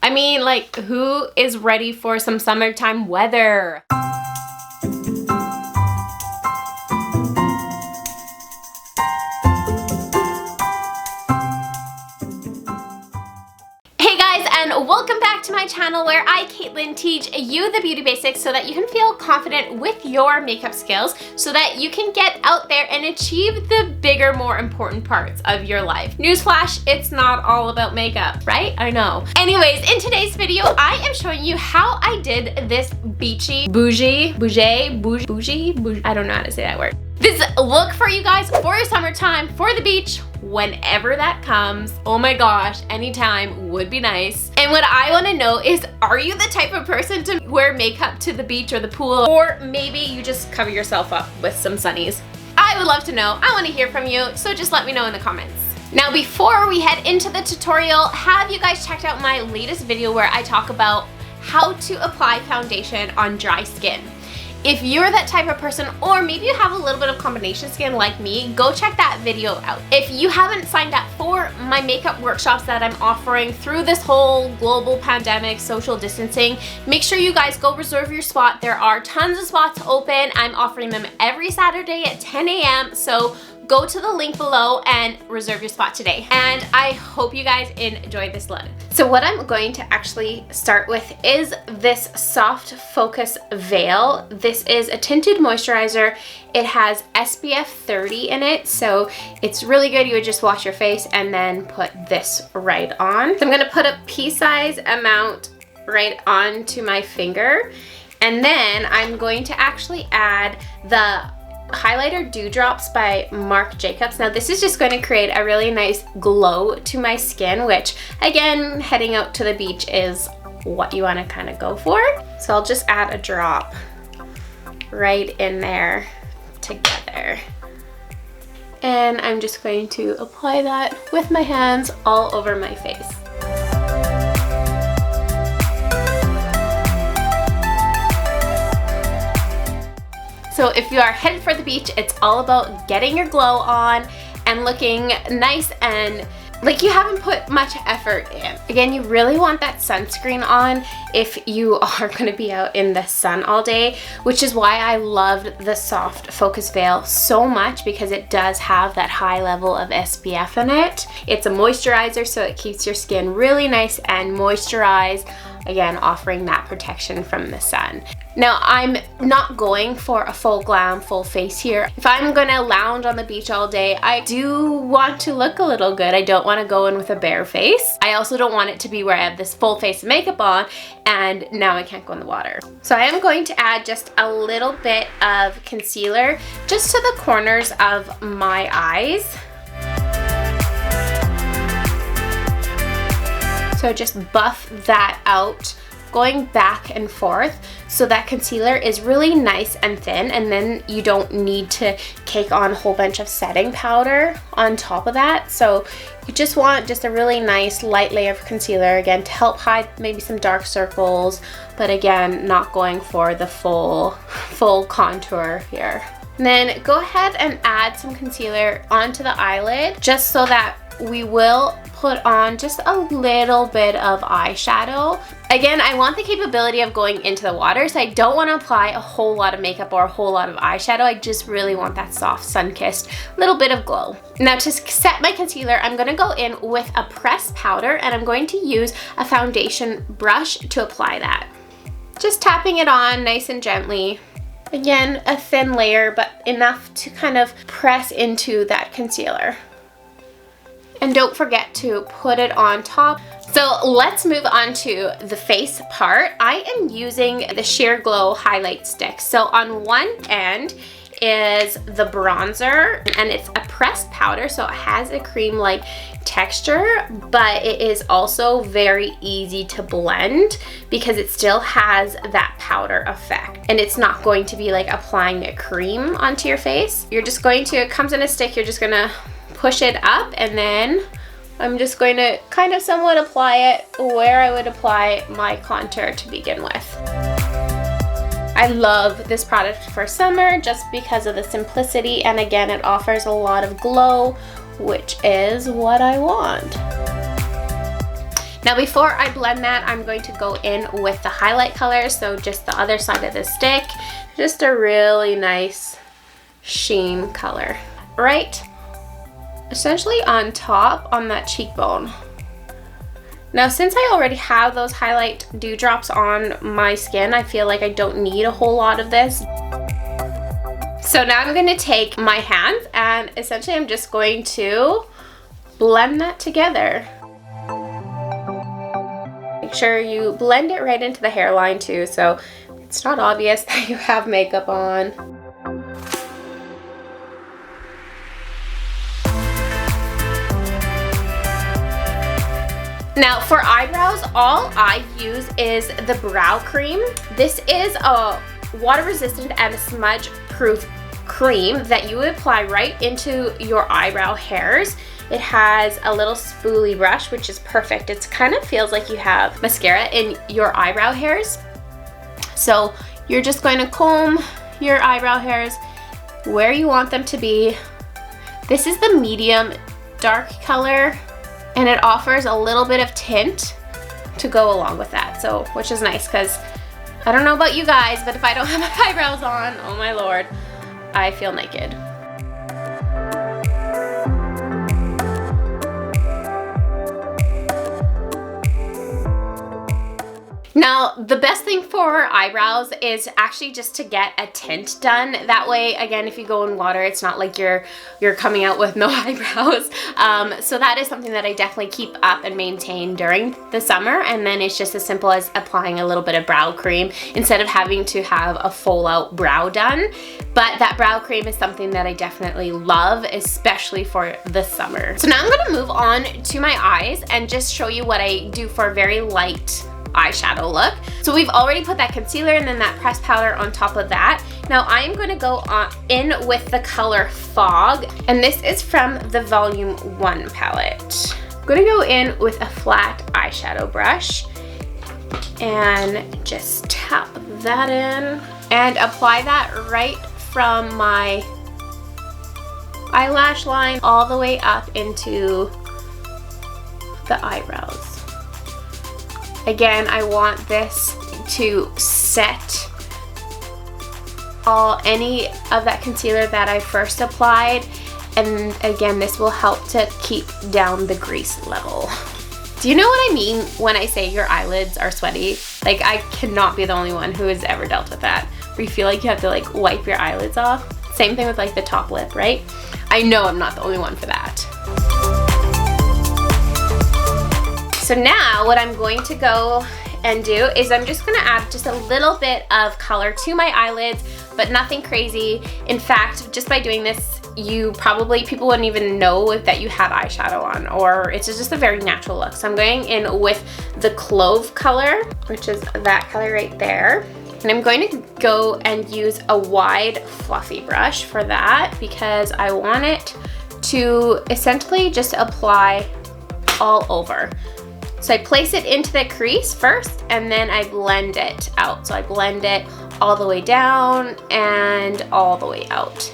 I mean, like, who is ready for some summertime weather? And welcome back to my channel where I, Katelyn, teach you the beauty basics so that you can feel confident with your makeup skills so that you can get out there and achieve the bigger, more important parts of your life. Newsflash, it's not all about makeup, right? I know. Anyways, in today's video, I am showing you how I did this bougie, I don't know how to say that word. This look for you guys for your summertime, for the beach, whenever that comes. Oh my gosh, anytime would be nice. And what I want to know is, are you the type of person to wear makeup to the beach or the pool? Or maybe you just cover yourself up with some sunnies? I would love to know. I want to hear from you, so just let me know in the comments. Now, before we head into the tutorial, have you guys checked out my latest video where I talk about how to apply foundation on dry skin? If you're that type of person, or maybe you have a little bit of combination skin like me, go check that video out. If you haven't signed up for my makeup workshops that I'm offering through this whole global pandemic, social distancing, make sure you guys go reserve your spot. There are tons of spots open. I'm offering them every Saturday at 10 a.m. So go to the link below and reserve your spot today. And I hope you guys enjoyed this look. So what I'm going to actually start with is this soft focus veil. This is a tinted moisturizer. It has SPF 30 in it, so it's really good. You would just wash your face and then put this right on. So I'm gonna put a pea-size amount right onto my finger, and then I'm going to actually add the highlighter Dewdrops by Marc Jacobs. Now this is just going to create a really nice glow to my skin, which again, heading out to the beach is what you want to kind of go for. So I'll just add a drop right in there together. And I'm just going to apply that with my hands all over my face. So if you are headed for the beach, it's all about getting your glow on and looking nice and like you haven't put much effort in. Again, you really want that sunscreen on if you are going to be out in the sun all day, which is why I loved the soft focus veil so much, because it does have that high level of SPF in it. It's a moisturizer, so it keeps your skin really nice and moisturized, again offering that protection from the sun. Now I'm not going for a full glam, full face here. If I'm gonna lounge on the beach all day, I do want to look a little good. I don't want to go in with a bare face. I also don't want it to be where I have this full face of makeup on and now I can't go in the water. So I am going to add just a little bit of concealer just to the corners of my eyes. So just buff that out, going back and forth so that concealer is really nice and thin, and then you don't need to cake on a whole bunch of setting powder on top of that. So you just want just a really nice light layer of concealer, again, to help hide maybe some dark circles, but again, not going for the full contour here. And then go ahead and add some concealer onto the eyelid just so that we will put on just a little bit of eyeshadow. Again, I want the capability of going into the water, so I don't want to apply a whole lot of makeup or a whole lot of eyeshadow. I just really want that soft, sun-kissed little bit of glow. Now to set my concealer, I'm going to go in with a pressed powder, and I'm going to use a foundation brush to apply that. Just tapping it on nice and gently. Again, a thin layer, but enough to kind of press into that concealer. And don't forget to put it on top. So let's move on to the face part. I am using the Sheer Glow highlight stick. So on one end is the bronzer, and it's a pressed powder, so it has a cream-like texture, but it is also very easy to blend because it still has that powder effect, and it's not going to be like applying a cream onto your face. You're just going to, it comes in a stick, you're just gonna push it up, and then I'm just going to kind of somewhat apply it where I would apply my contour to begin with. I love this product for summer just because of the simplicity, and again, it offers a lot of glow, which is what I want. Now before I blend that, I'm going to go in with the highlight color, so just the other side of the stick. Just a really nice sheen color. Right essentially on top on that cheekbone. Now since I already have those highlight dewdrops on my skin, I feel like I don't need a whole lot of this. So now I'm going to take my hands and essentially I'm just going to blend that together. Make sure you blend it right into the hairline too, so it's not obvious that you have makeup on. Now for eyebrows, all I use is the brow cream. This is a water resistant and smudge proof cream that you would apply right into your eyebrow hairs. It has a little spoolie brush, which is perfect. It kind of feels like you have mascara in your eyebrow hairs. So you're just going to comb your eyebrow hairs where you want them to be. This is the medium dark color, and it offers a little bit of tint to go along with that, so which is nice because I don't know about you guys, but if I don't have my eyebrows on, oh my lord, I feel naked. Now, the best thing for eyebrows is actually just to get a tint done. That way, again, if you go in water, it's not like you're coming out with no eyebrows. So that is something that I definitely keep up and maintain during the summer. And then it's just as simple as applying a little bit of brow cream instead of having to have a full out brow done. But that brow cream is something that I definitely love, especially for the summer. So now I'm gonna move on to my eyes and just show you what I do for a very light eyeshadow look. So we've already put that concealer and then that pressed powder on top of that. Now I'm going to go in with the color Fog, and this is from the Volume 1 palette. I'm going to go in with a flat eyeshadow brush and just tap that in and apply that right from my eyelash line all the way up into the eyebrows. Again, I want this to set any of that concealer that I first applied, and again, this will help to keep down the grease level. Do you know what I mean when I say your eyelids are sweaty? Like, I cannot be the only one who has ever dealt with that, where you feel like you have to like wipe your eyelids off. Same thing with like the top lip, right? I know I'm not the only one for that. So now what I'm going to go and do is I'm just gonna add just a little bit of color to my eyelids, but nothing crazy. In fact, just by doing this, people wouldn't even know that you had eyeshadow on, or it's just a very natural look. So I'm going in with the Clove color, which is that color right there. And I'm going to go and use a wide fluffy brush for that because I want it to essentially just apply all over. So I place it into the crease first and then I blend it out. So I blend it all the way down and all the way out.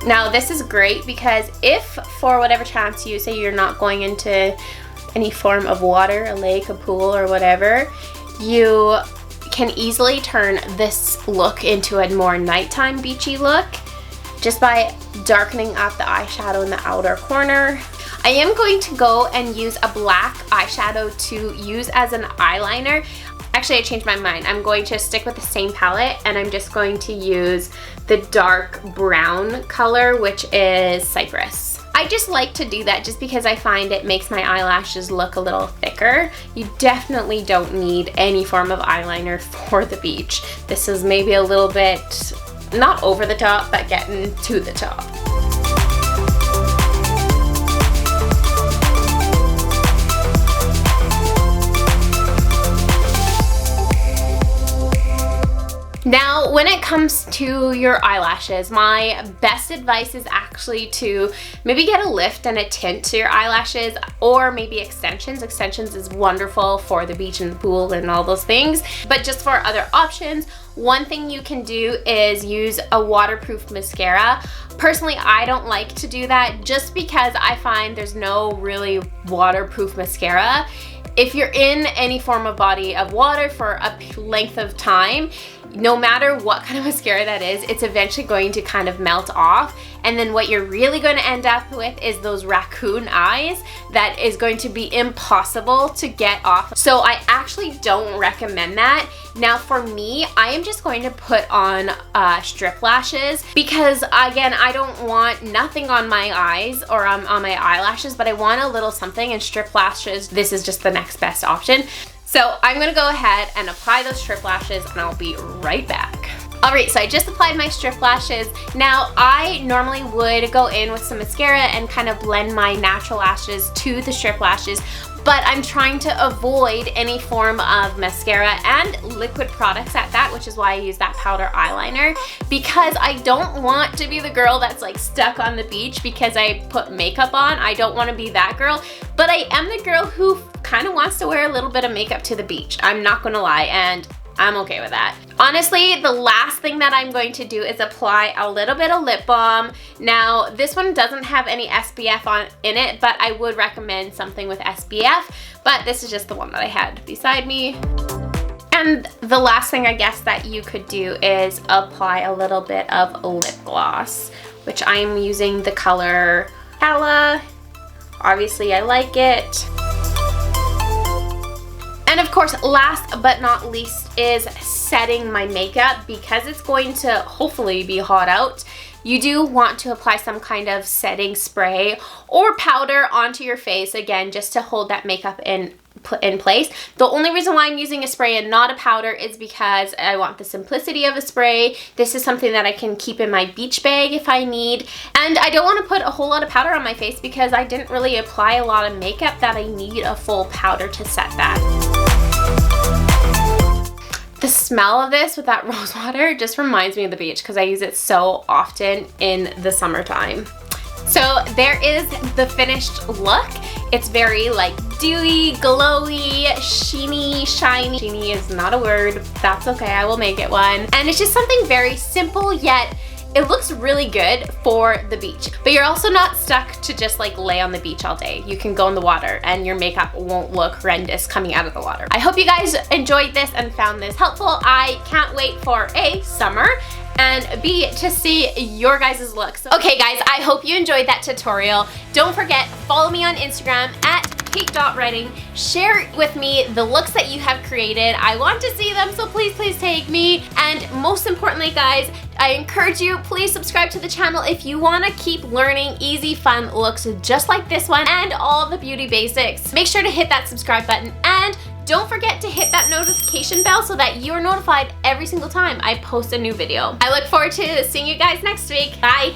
Now this is great because if for whatever chance you say you're not going into any form of water, a lake, a pool, or whatever, you can easily turn this look into a more nighttime beachy look just by darkening up the eyeshadow in the outer corner. I am going to go and use a black eyeshadow to use as an eyeliner. Actually, I changed my mind. I'm going to stick with the same palette and I'm just going to use the dark brown color, which is Cypress. I just like to do that just because I find it makes my eyelashes look a little thicker. You definitely don't need any form of eyeliner for the beach. This is maybe a little bit, not over the top, but getting to the top. Now, when it comes to your eyelashes, my best advice is actually to maybe get a lift and a tint to your eyelashes, or maybe extensions. Extensions is wonderful for the beach and the pool and all those things. But just for other options, one thing you can do is use a waterproof mascara. Personally, I don't like to do that just because I find there's no really waterproof mascara. If you're in any form of body of water for a length of time, no matter what kind of mascara that is, it's eventually going to kind of melt off. And then what you're really going to end up with is those raccoon eyes that is going to be impossible to get off. So I actually don't recommend that. Now for me, I am just going to put on strip lashes because again, I don't want nothing on my eyes or on my eyelashes, but I want a little something, and strip lashes, this is just the next best option. So I'm gonna go ahead and apply those strip lashes and I'll be right back. All right, so I just applied my strip lashes. Now I normally would go in with some mascara and kind of blend my natural lashes to the strip lashes, but I'm trying to avoid any form of mascara and liquid products at that, which is why I use that powder eyeliner, because I don't want to be the girl that's like stuck on the beach because I put makeup on. I don't want to be that girl, but I am the girl who kind of wants to wear a little bit of makeup to the beach. I'm not gonna lie, and I'm okay with that. Honestly, the last thing that I'm going to do is apply a little bit of lip balm. Now, this one doesn't have any SPF in it, but I would recommend something with SPF, but this is just the one that I had beside me. And the last thing I guess that you could do is apply a little bit of lip gloss, which I'm using the color Calla. Obviously, I like it. And of course, last but not least is setting my makeup. Because it's going to hopefully be hot out, you do want to apply some kind of setting spray or powder onto your face, again, just to hold that makeup in place. The only reason why I'm using a spray and not a powder is because I want the simplicity of a spray. This is something that I can keep in my beach bag if I need. And I don't want to put a whole lot of powder on my face because I didn't really apply a lot of makeup that I need a full powder to set that. The smell of this with that rose water just reminds me of the beach because I use it so often in the summertime. So there is the finished look. It's very like dewy, glowy, sheeny, shiny. Sheeny is not a word. That's okay, I will make it one. And it's just something very simple, yet it looks really good for the beach. But you're also not stuck to just like lay on the beach all day. You can go in the water and your makeup won't look horrendous coming out of the water. I hope you guys enjoyed this and found this helpful. I can't wait for A, summer, and B, to see your guys' looks. Okay guys, I hope you enjoyed that tutorial. Don't forget, follow me on Instagram at kate.redding. Share with me the looks that you have created. I want to see them, so please tag me. And most importantly guys, I encourage you, please subscribe to the channel if you want to keep learning easy, fun looks just like this one and all the beauty basics. Make sure to hit that subscribe button and don't forget to hit that notification bell so that you are notified every single time I post a new video. I look forward to seeing you guys next week. Bye!